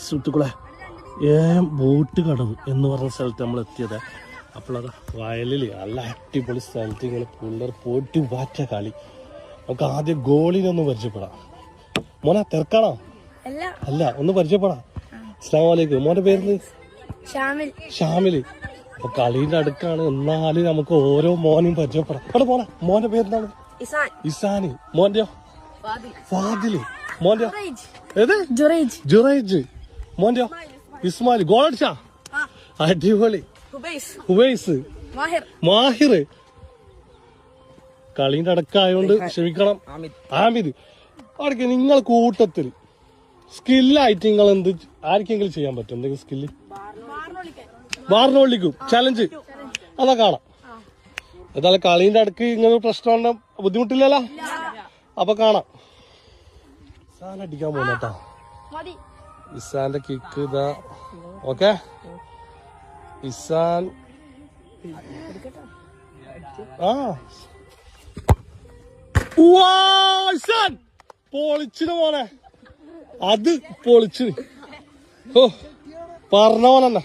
സുഹൃത്തുക്കളെ ബോട്ട് കടവ് എന്ന് പറഞ്ഞ സ്ഥലത്ത് നമ്മൾ എത്തിയത്. അപ്പോൾ അത് വയലിൽ നല്ല അടിപൊളി സ്ഥലത്ത് ഇങ്ങനെ പിള്ളേർ പോയിട്ട് വാറ്റ കളി. നമുക്ക് ആദ്യം ഗോളിനൊന്ന് പരിചയപ്പെടാം. മോനെ തിരക്കാണോ? അല്ല, ഒന്ന് പരിചയപ്പെടാം. അസ്സലാമു അലൈക്കും. മോന്റെ പേര് ഷാമില്. അപ്പൊ കളീന്റെ അടുക്കാണ്, എന്നാലും നമുക്ക് ഓരോ മോനും പരിചയപ്പെടാം. അവിടെ പോണ മോന്റെ പേരെന്താണ്? ഇസാന്. മോന്റെയോ? ഫാദില്. മോന്റെയോ? ഏത്? ജുറൈജ്. മോന്റെയോ? ഇസ്മായിൽ. ഗോളടിച്ചാ? അടിപൊളി. ഹുബൈസ്. മാഹിർ. കളീന്റെ അടക്കായോണ്ട് ക്ഷമിക്കണം. ആമിദ്. അവിടെ നിങ്ങൾ കൂട്ടത്തിൽ സ്കില്ലായിട്ട് നിങ്ങൾ എന്ത് ആർക്കെങ്കിലും ചെയ്യാൻ പറ്റും? എന്തെങ്കിലും സ്കില്ല്? ബാർനോളിക്കും ചലഞ്ച് അതാ കാണാം. ഏതായാലും കളീന്റെ അടുക്ക് ഇങ്ങനെ പ്രശ്നം ബുദ്ധിമുട്ടില്ലല്ലോ. അപ്പൊ കാണാം. ഇസാൻ അടിക്കാൻ പോന്നേട്ടാ. ഇസാന്റെ കിക്ക് ഇതാ. ഓക്കെ, ഇസാൻ. ഇസാൻ പൊളിച്ചിന് മോനെ. അത് പൊളിച്ച്. ഓ പറഞ്ഞവനെന്നാ.